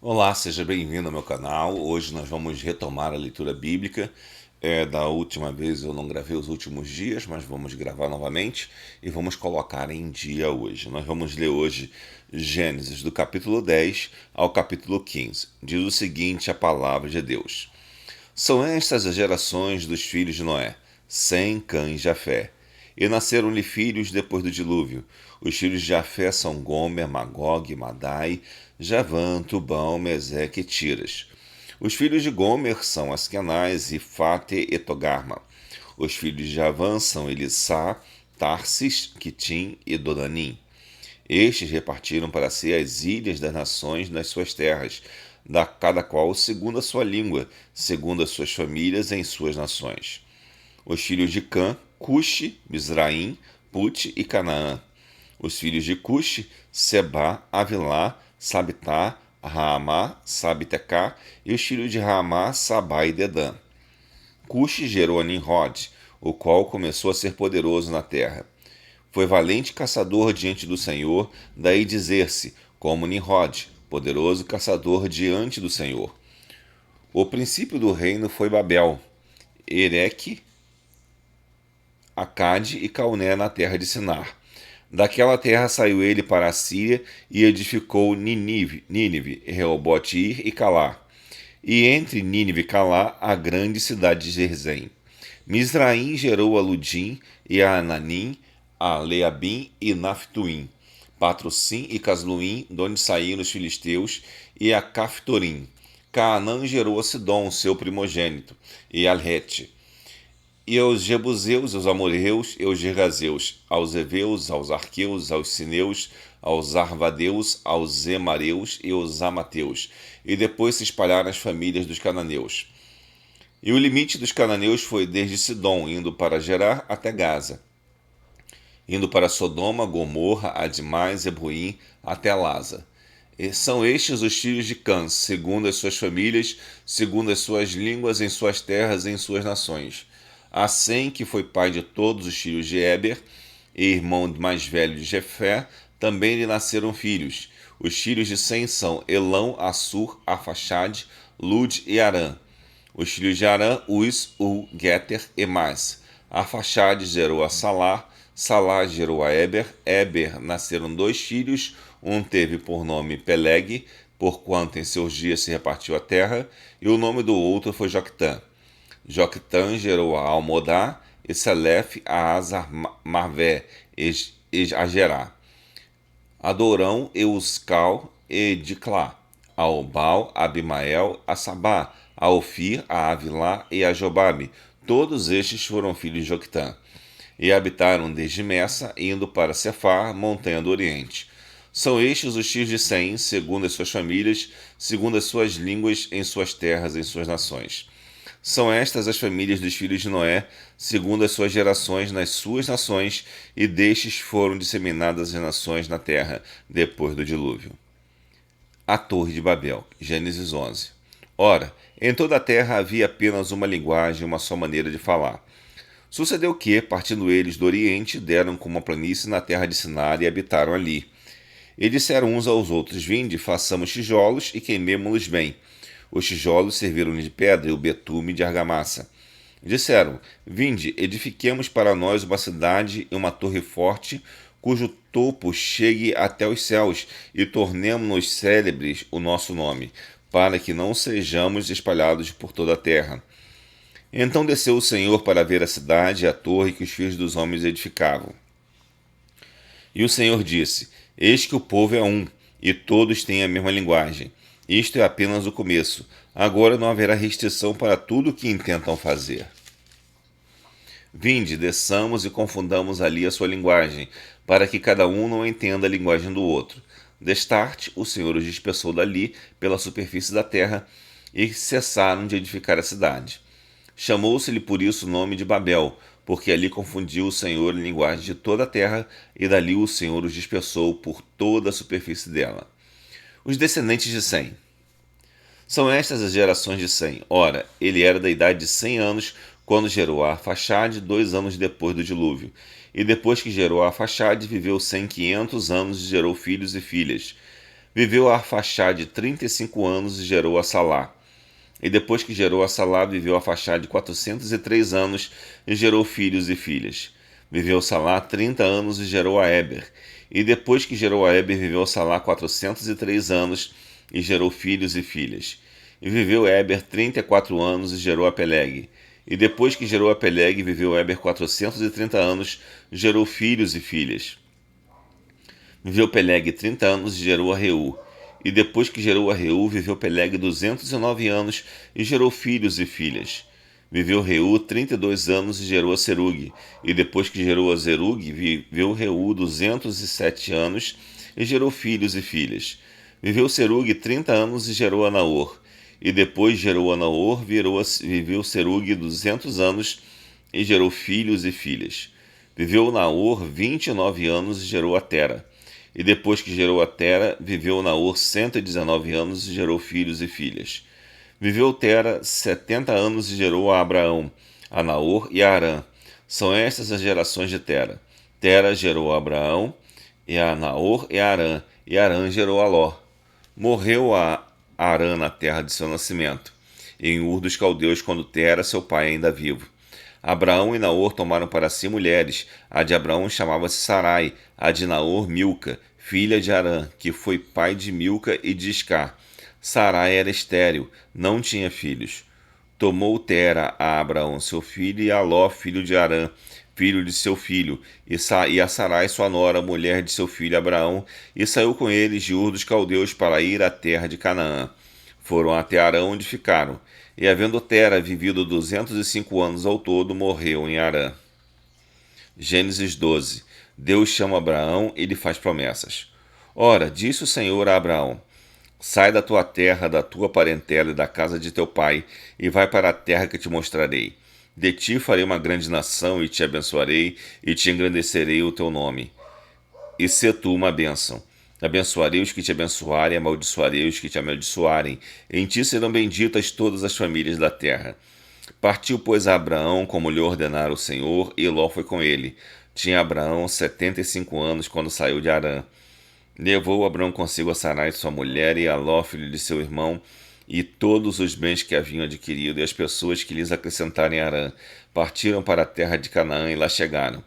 Olá, seja bem-vindo ao meu canal. Hoje nós vamos retomar a leitura bíblica. Da última vez eu não gravei os últimos dias, mas vamos gravar novamente e vamos colocar em dia hoje. Nós vamos ler hoje Gênesis do capítulo 10 ao capítulo 15. Diz o seguinte a palavra de Deus. São estas as gerações dos filhos de Noé, Sem, Cã e Jafé. E nasceram-lhe filhos depois do dilúvio. Os filhos de Jafé são Gomer, Magog, Madai, Javã, Tubal, Meseque e Tiras. Os filhos de Gomer são Askenaz, Ifate e Togarma. Os filhos de Javã são Elissá, Tarsis, Quitim e Dodanim. Estes repartiram para si as ilhas das nações nas suas terras, da cada qual segundo a sua língua, segundo as suas famílias em suas nações. Os filhos de Cã, Cuxi, Mizraim, Put e Canaã. Os filhos de Cuxi, Sebá, Avilá, Sabitá, Raamá, Sabitecá, e os filhos de Raamá, Sabá e Dedã. Cuxi gerou a Nimrod, o qual começou a ser poderoso na terra. Foi valente caçador diante do Senhor, daí dizer-se, como Nimrod, poderoso caçador diante do Senhor. O princípio do reino foi Babel, Ereque, Acade e Cauné na terra de Sinar. Daquela terra saiu ele para a Síria e edificou Nínive, Reobote-ir e Calá. E entre Nínive e Calá, a grande cidade de Jerzém. Mizraim gerou a Ludim e a Ananim, a Leabim e Naphtuim, Patrocim e Casluim, de onde saíram os filisteus, e a Caftorim. Canaã gerou a Sidom, seu primogênito, e Alrete. E aos Jebuseus, aos Amorreus e aos Gergazeus, aos Eveus, aos Arqueus, aos Sineus, aos Arvadeus, aos Emareus e aos Amateus. E depois se espalharam as famílias dos cananeus. E o limite dos cananeus foi desde Sidom, indo para Gerar até Gaza, indo para Sodoma, Gomorra, Admais, Ebruim, até Lasa. E são estes os filhos de Cã, segundo as suas famílias, segundo as suas línguas, em suas terras, em suas nações. A Sem, que foi pai de todos os filhos de Éber, e irmão mais velho de Jefé, também lhe nasceram filhos. Os filhos de Sem são Elão, Assur, Afaxade, Lud e Arã. Os filhos de Arã, Uz, Geter e Mas. Afaxade gerou a Salá, Salá gerou a Éber nasceram dois filhos, um teve por nome Peleg, porquanto em seus dias se repartiu a terra, e o nome do outro foi Joctã. Joctã gerou a Almodá, e Selef a Azarmarvé, e a Gerá. Adorão, Euscal e Diclá. A Obal, a Abimael, a Sabá, a Ofir, a Avilá e a Jobabe. Todos estes foram filhos de Joctã. E habitaram desde Messa, indo para Cefar, montanha do Oriente. São estes os filhos de Sem, segundo as suas famílias, segundo as suas línguas, em suas terras, em suas nações. São estas as famílias dos filhos de Noé, segundo as suas gerações, nas suas nações, e destes foram disseminadas as nações na terra, depois do dilúvio. A Torre de Babel, Gênesis 11. Ora, em toda a terra havia apenas uma linguagem, uma só maneira de falar. Sucedeu que, partindo eles do Oriente, deram com uma planície na terra de Sinar e habitaram ali. E disseram uns aos outros: Vinde, façamos tijolos e queimemo-los bem. Os tijolos serviram-lhe de pedra e o betume de argamassa. Disseram: Vinde, edifiquemos para nós uma cidade e uma torre forte, cujo topo chegue até os céus, e tornemo-nos célebres o nosso nome, para que não sejamos espalhados por toda a terra. Então desceu o Senhor para ver a cidade e a torre que os filhos dos homens edificavam. E o Senhor disse: Eis que o povo é um, e todos têm a mesma linguagem. Isto é apenas o começo. Agora não haverá restrição para tudo o que intentam fazer. Vinde, desçamos e confundamos ali a sua linguagem, para que cada um não entenda a linguagem do outro. Destarte, o Senhor os dispersou dali pela superfície da terra, e cessaram de edificar a cidade. Chamou-se-lhe por isso o nome de Babel, porque ali confundiu o Senhor a linguagem de toda a terra, e dali o Senhor os dispersou por toda a superfície dela. Os descendentes de Sem. São estas as gerações de Sem. Ora, ele era da idade de 100 anos quando gerou a Arfaxade, 2 anos depois do dilúvio. E depois que gerou a Arfaxade, viveu Sem 500 anos e gerou filhos e filhas. Viveu Arfaxade 35 anos e gerou a Salá. E depois que gerou a Salá, viveu Arfaxade 403 anos e gerou filhos e filhas. Viveu Salá 30 anos e gerou a Eber. E depois que gerou a Eber, viveu Salá 403 anos e gerou filhos e filhas. E viveu Eber 34 anos e gerou a Peleg. E depois que gerou a Peleg, viveu Eber 430 anos e gerou filhos e filhas. Viveu Peleg 30 anos e gerou a Reu. E depois que gerou a Reu, viveu Peleg 209 anos e gerou filhos e filhas. Viveu Reu 32 anos e gerou a Serug. E depois que gerou a Zerug, viveu Reu 207 anos e gerou filhos e filhas. Viveu Serug 30 anos e gerou a Naor. E depois gerou a Naor, viveu Serug 200 anos e gerou filhos e filhas. Viveu Naor 29 anos e gerou a Tera. E depois que gerou a Tera, viveu Naor 119 anos e gerou filhos e filhas. Viveu Tera 70 anos e gerou a Abraão, a Naor e a Harã. São estas as gerações de Tera. Tera gerou a Abraão, e a Naor e a Harã, e Harã gerou a Ló. Morreu a Harã na terra de seu nascimento, em Ur dos Caldeus, quando Tera, seu pai, ainda vivo. Abraão e Naor tomaram para si mulheres. A de Abraão chamava-se Sarai, a de Naor Milca, filha de Harã, que foi pai de Milca e de Iscar. Sarai era estéril, não tinha filhos. Tomou Tera a Abraão seu filho e a Ló, filho de Harã, filho de seu filho, e a Sarai sua nora, mulher de seu filho Abraão, e saiu com eles de Ur dos Caldeus para ir à terra de Canaã. Foram até Harã, onde ficaram. E havendo Tera vivido 205 anos ao todo, morreu em Harã. Gênesis 12. Deus chama Abraão e lhe faz promessas. Ora, disse o Senhor a Abraão: sai da tua terra, da tua parentela e da casa de teu pai, e vai para a terra que te mostrarei. De ti farei uma grande nação, e te abençoarei, e te engrandecerei o teu nome. E sê tu uma bênção. Abençoarei os que te abençoarem, amaldiçoarei os que te amaldiçoarem. Em ti serão benditas todas as famílias da terra. Partiu, pois, a Abraão, como lhe ordenara o Senhor, e Ló foi com ele. Tinha Abraão 75 anos quando saiu de Harã. Levou Abraão consigo a Sarai, sua mulher, e a Ló, filho de seu irmão, e todos os bens que haviam adquirido, e as pessoas que lhes acrescentaram em Harã. Partiram para a terra de Canaã e lá chegaram.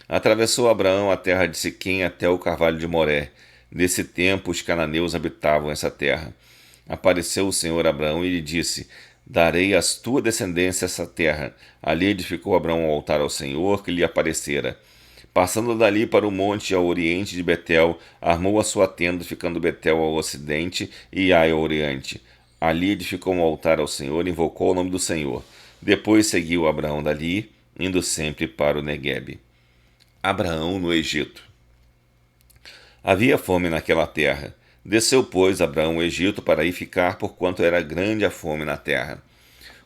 Atravessou Abraão a terra de Siquém até o carvalho de Moré. Nesse tempo os cananeus habitavam essa terra. Apareceu o Senhor a Abraão e lhe disse: darei à tua descendência essa terra. Ali edificou Abraão um altar ao Senhor que lhe aparecera. Passando dali para o monte ao oriente de Betel, armou a sua tenda, ficando Betel ao ocidente e Ai ao oriente. Ali edificou um altar ao Senhor e invocou o nome do Senhor. Depois seguiu Abraão dali, indo sempre para o Neguebe. Abraão no Egito. Havia fome naquela terra. Desceu, pois, Abraão ao Egito para ir ficar, porquanto era grande a fome na terra.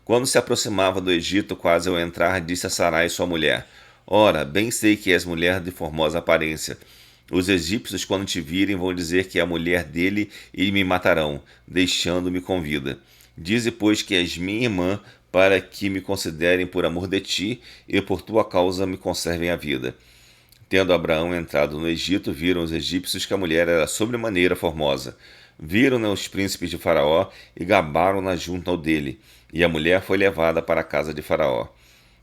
Quando se aproximava do Egito, quase ao entrar, disse a Sarai, sua mulher: ora, bem sei que és mulher de formosa aparência. Os egípcios, quando te virem, vão dizer que é a mulher dele e me matarão, deixando-me com vida. Dize, pois, que és minha irmã, para que me considerem por amor de ti, e por tua causa me conservem a vida. Tendo Abraão entrado no Egito, viram os egípcios que a mulher era sobremaneira formosa. Viram-na os príncipes de Faraó e gabaram-na junto ao dele, e a mulher foi levada para a casa de Faraó.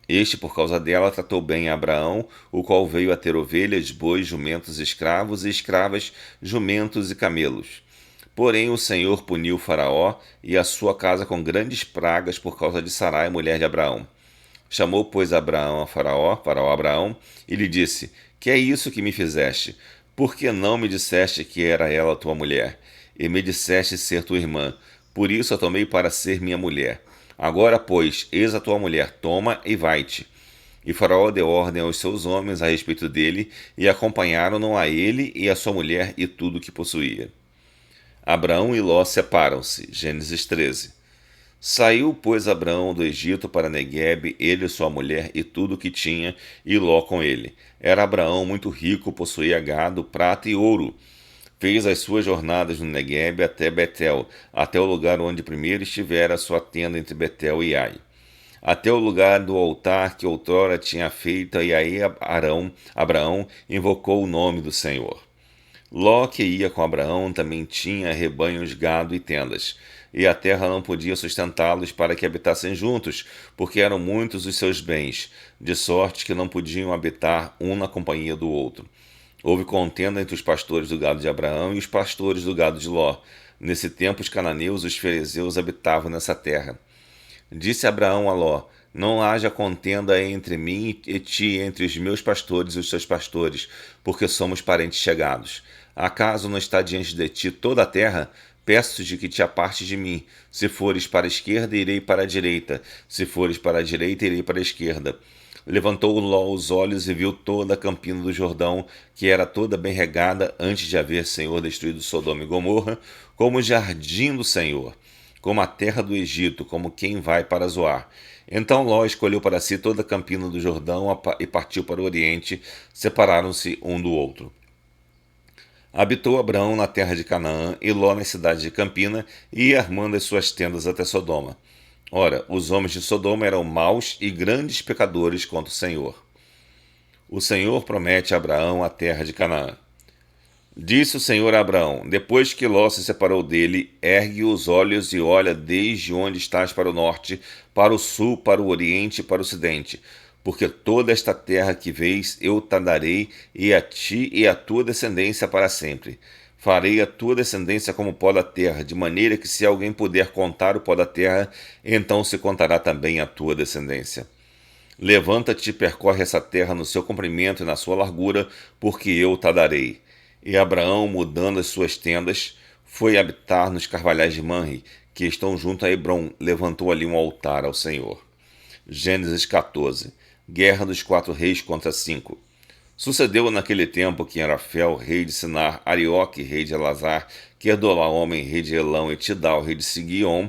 Este, por causa dela, tratou bem a Abraão, o qual veio a ter ovelhas, bois, jumentos, escravos e escravas, jumentos e camelos. Porém o Senhor puniu Faraó e a sua casa com grandes pragas por causa de Sarai, mulher de Abraão. Chamou, pois, Abraão a Faraó Abraão, e lhe disse: que é isso que me fizeste? Por que não me disseste que era ela tua mulher? E me disseste ser tua irmã. Por isso a tomei para ser minha mulher. Agora, pois, eis a tua mulher, toma e vai-te. E Faraó deu ordem aos seus homens a respeito dele, e acompanharam-no a ele e a sua mulher e tudo o que possuía. Abraão e Ló separam-se. Gênesis 13. Saiu, pois, Abraão do Egito para Neguebe, ele, sua mulher e tudo o que tinha, e Ló com ele. Era Abraão muito rico, possuía gado, prata e ouro. Fez as suas jornadas no Neguebe até Betel, até o lugar onde primeiro estivera a sua tenda entre Betel e Ai, até o lugar do altar que outrora tinha feito, e aí Abraão invocou o nome do Senhor. Ló, que ia com Abraão, também tinha rebanhos, gado e tendas. E a terra não podia sustentá-los para que habitassem juntos, porque eram muitos os seus bens, de sorte que não podiam habitar um na companhia do outro. Houve contenda entre os pastores do gado de Abraão e os pastores do gado de Ló. Nesse tempo, os cananeus e os ferezeus habitavam nessa terra. Disse Abraão a Ló: Não haja contenda entre mim e ti, entre os meus pastores e os teus pastores, porque somos parentes chegados. Acaso não está diante de ti toda a terra? Peço-te que te apartes de mim. Se fores para a esquerda, irei para a direita. Se fores para a direita, irei para a esquerda. Levantou Ló os olhos e viu toda a campina do Jordão, que era toda bem regada antes de haver Senhor destruído Sodoma e Gomorra, como o jardim do Senhor, como a terra do Egito, como quem vai para Zoar. Então Ló escolheu para si toda a campina do Jordão e partiu para o oriente, separaram-se um do outro. Habitou Abraão na terra de Canaã e Ló na cidade de Campina, e ia armando as suas tendas até Sodoma. Ora, os homens de Sodoma eram maus e grandes pecadores contra o Senhor. O Senhor promete a Abraão a terra de Canaã. Disse o Senhor a Abraão: Depois que Ló se separou dele, ergue os olhos e olha desde onde estás para o norte, para o sul, para o oriente e para o ocidente. Porque toda esta terra que vês eu te darei, e a ti e à tua descendência para sempre. Farei a tua descendência como o pó da terra, de maneira que se alguém puder contar o pó da terra, então se contará também a tua descendência. Levanta-te e percorre essa terra no seu comprimento e na sua largura, porque eu te darei. E Abraão, mudando as suas tendas, foi habitar nos carvalhais de Manre, que estão junto a Hebrom, levantou ali um altar ao Senhor. Gênesis 14. Guerra dos 4 reis contra 5. Sucedeu naquele tempo que Arafel, rei de Sinar, Arioque, rei de Elazar, Quedorlaomer, rei de Elão, e Tidal, rei de Sigion,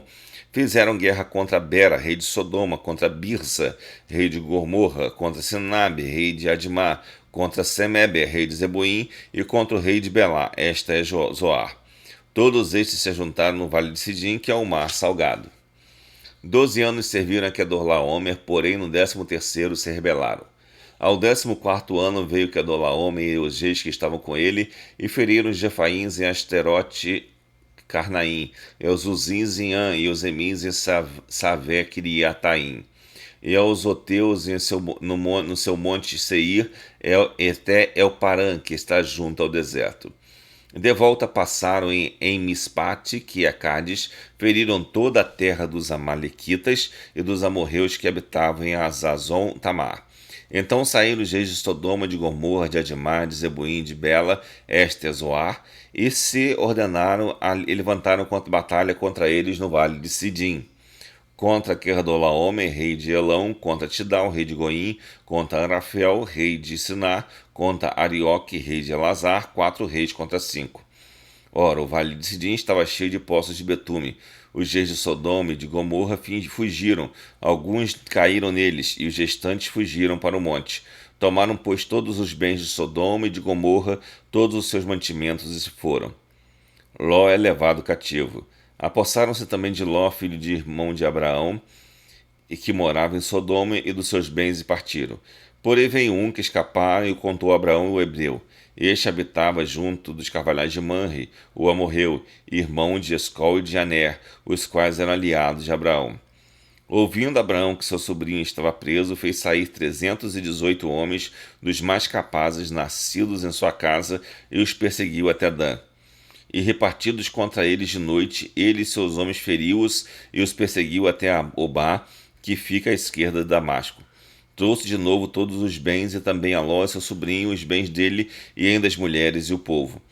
fizeram guerra contra Bera, rei de Sodoma, contra Birsa, rei de Gomorra, contra Sinabe, rei de Admá, contra Semebe, rei de Zeboim, e contra o rei de Belá, esta é Zoar. Todos estes se juntaram no vale de Sidim, que é o mar salgado. 12 anos serviram a Quedorlaomer, porém no 13º se rebelaram. Ao 14º ano veio Quedorlaomer e os reis que estavam com ele, e feriram os Jefaíns em Asterote Carnaim, e os Uzins em An, e os Emins em Savé Criataim, e aos Oteus no seu monte Seir, até Elparã, que está junto ao deserto. De volta passaram em Mispate, que é Cádiz, feriram toda a terra dos Amalequitas e dos amorreus que habitavam em Azazon Tamar. Então saíram os reis de Sodoma, de Gomorra, de Admá, de Zeboim, de Bela, este é Zoar, e se ordenaram e levantaram batalha contra eles no vale de Sidim. Contra Quedorlaomer, rei de Elão, contra Tidal, rei de Goim, contra Arafel, rei de Sinar, contra Arioque, rei de Elazar, 4 reis contra 5. Ora, o vale de Sidim estava cheio de poços de betume. Os reis de Sodoma e de Gomorra fugiram, alguns caíram neles, e os restantes fugiram para o monte. Tomaram, pois, todos os bens de Sodoma e de Gomorra, todos os seus mantimentos, e se foram. Ló é levado cativo. Apossaram-se também de Ló, filho de irmão de Abraão, e que morava em Sodoma, e dos seus bens, e partiram. Porém veio um que escaparam e o contou a Abraão, o hebreu. Este habitava junto dos carvalhais de Manre, o amorreu, irmão de Escol e de Aner, os quais eram aliados de Abraão. Ouvindo Abraão que seu sobrinho estava preso, fez sair 318 homens dos mais capazes, nascidos em sua casa, e os perseguiu até Dan. E repartidos contra eles de noite, ele e seus homens feriu-os e os perseguiu até Obá, que fica à esquerda de Damasco. Trouxe de novo todos os bens, e também a Ló, seu sobrinho, os bens dele, e ainda as mulheres e o povo.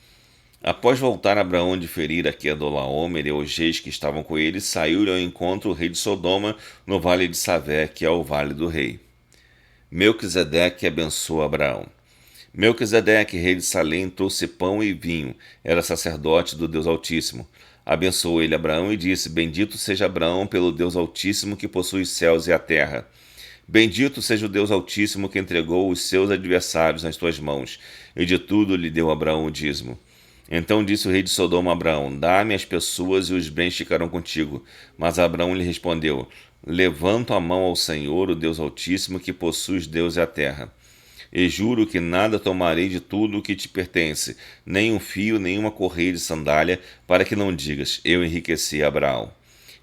Após voltar Abraão de ferir a Quedorlaomer e os reis que estavam com ele, saiu-lhe ao encontro o rei de Sodoma, no vale de Savé, que é o vale do rei. Melquisedeque abençoa Abraão. Melquisedeque, rei de Salém, trouxe pão e vinho, era sacerdote do Deus Altíssimo. Abençoou ele Abraão e disse: Bendito seja Abraão pelo Deus Altíssimo que possui os céus e a terra. Bendito seja o Deus Altíssimo que entregou os seus adversários nas tuas mãos, e de tudo lhe deu Abraão o dízimo. Então disse o rei de Sodoma a Abraão: Dá-me as pessoas e os bens ficarão contigo. Mas Abraão lhe respondeu: Levanto a mão ao Senhor, o Deus Altíssimo, que possui os deus e a terra. e juro que nada tomarei de tudo o que te pertence, nem um fio, nem uma correia de sandália, para que não digas, eu enriqueci Abraão.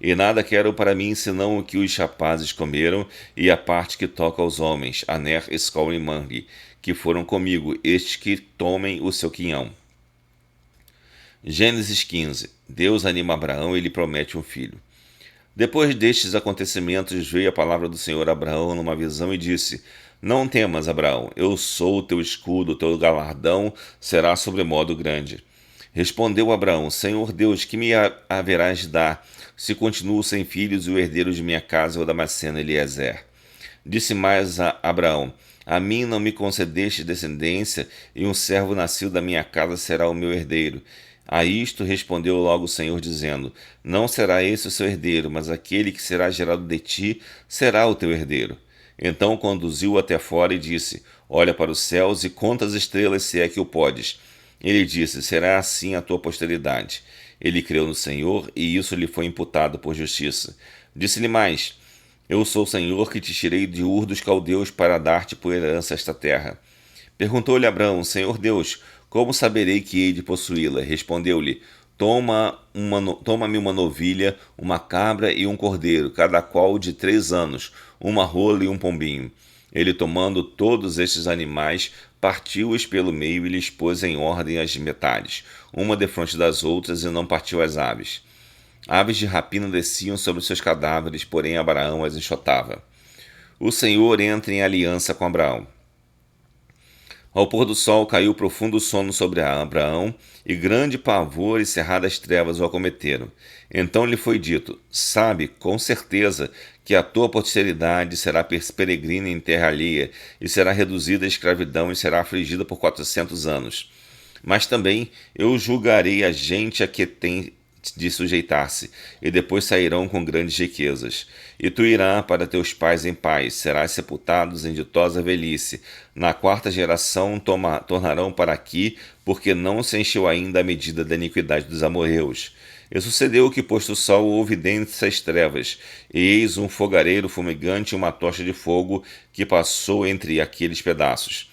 E nada quero para mim senão o que os rapazes comeram e a parte que toca aos homens, Aner, Escol e Mangue, que foram comigo, estes que tomem o seu quinhão. Gênesis 15. Deus anima Abraão e lhe promete um filho. Depois destes acontecimentos veio a palavra do Senhor a Abraão numa visão e disse: Não temas, Abraão, eu sou o teu escudo, o teu galardão será sobremodo grande. Respondeu Abraão: Senhor Deus, que me haverás de dar, se continuo sem filhos e o herdeiro de minha casa é o Damasceno Eliezer? Disse mais a Abraão: A mim não me concedeste descendência, e um servo nascido da minha casa será o meu herdeiro. A isto respondeu logo o Senhor, dizendo: Não será esse o seu herdeiro, mas aquele que será gerado de ti será o teu herdeiro. Então o conduziu até fora e disse: Olha para os céus e conta as estrelas, se é que o podes. Ele disse: Será assim a tua posteridade. Ele creu no Senhor, e isso lhe foi imputado por justiça. Disse-lhe mais: Eu sou o Senhor que te tirei de Ur dos caldeus para dar-te por herança esta terra. Perguntou-lhe Abraão: Senhor Deus, como saberei que hei de possuí-la? Respondeu-lhe: Toma-me uma novilha, uma cabra e um cordeiro, cada qual de 3 anos, uma rola e um pombinho. Ele, tomando todos estes animais, partiu-os pelo meio e lhes pôs em ordem as metades, uma defronte das outras, e não partiu as aves. Aves de rapina desciam sobre seus cadáveres, porém Abraão as enxotava. O Senhor entra em aliança com Abraão. Ao pôr do sol caiu profundo sono sobre Abraão, e grande pavor e cerradas trevas o acometeram. Então lhe foi dito: Sabe, com certeza, que a tua posteridade será peregrina em terra alheia, e será reduzida à escravidão, e será afligida por 400 anos. Mas também eu julgarei a gente a que tem de sujeitar-se, e depois sairão com grandes riquezas. E tu irás para teus pais em paz, serás sepultados em ditosa velhice. Na 4ª geração tornarão para aqui, porque não se encheu ainda a medida da iniquidade dos amorreus. E sucedeu que, posto o sol, houve densas trevas, e eis um fogareiro fumegante e uma tocha de fogo que passou entre aqueles pedaços.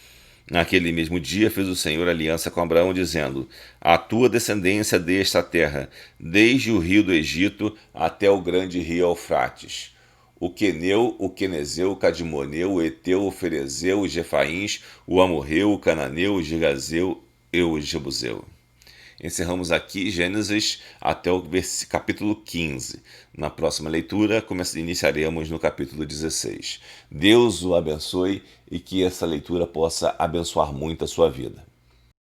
Naquele mesmo dia fez o Senhor aliança com Abraão, dizendo: A tua descendência desta terra, desde o rio do Egito até o grande rio Eufrates. O Queneu, o Quenezeu, o Cadmoneu, o Eteu, o Ferezeu, os Jefaíns, o Amorreu, o Cananeu, o Girgazeu e o Jebuseu. Encerramos aqui Gênesis até o capítulo 15. Na próxima leitura, iniciaremos no capítulo 16. Deus o abençoe e que essa leitura possa abençoar muito a sua vida.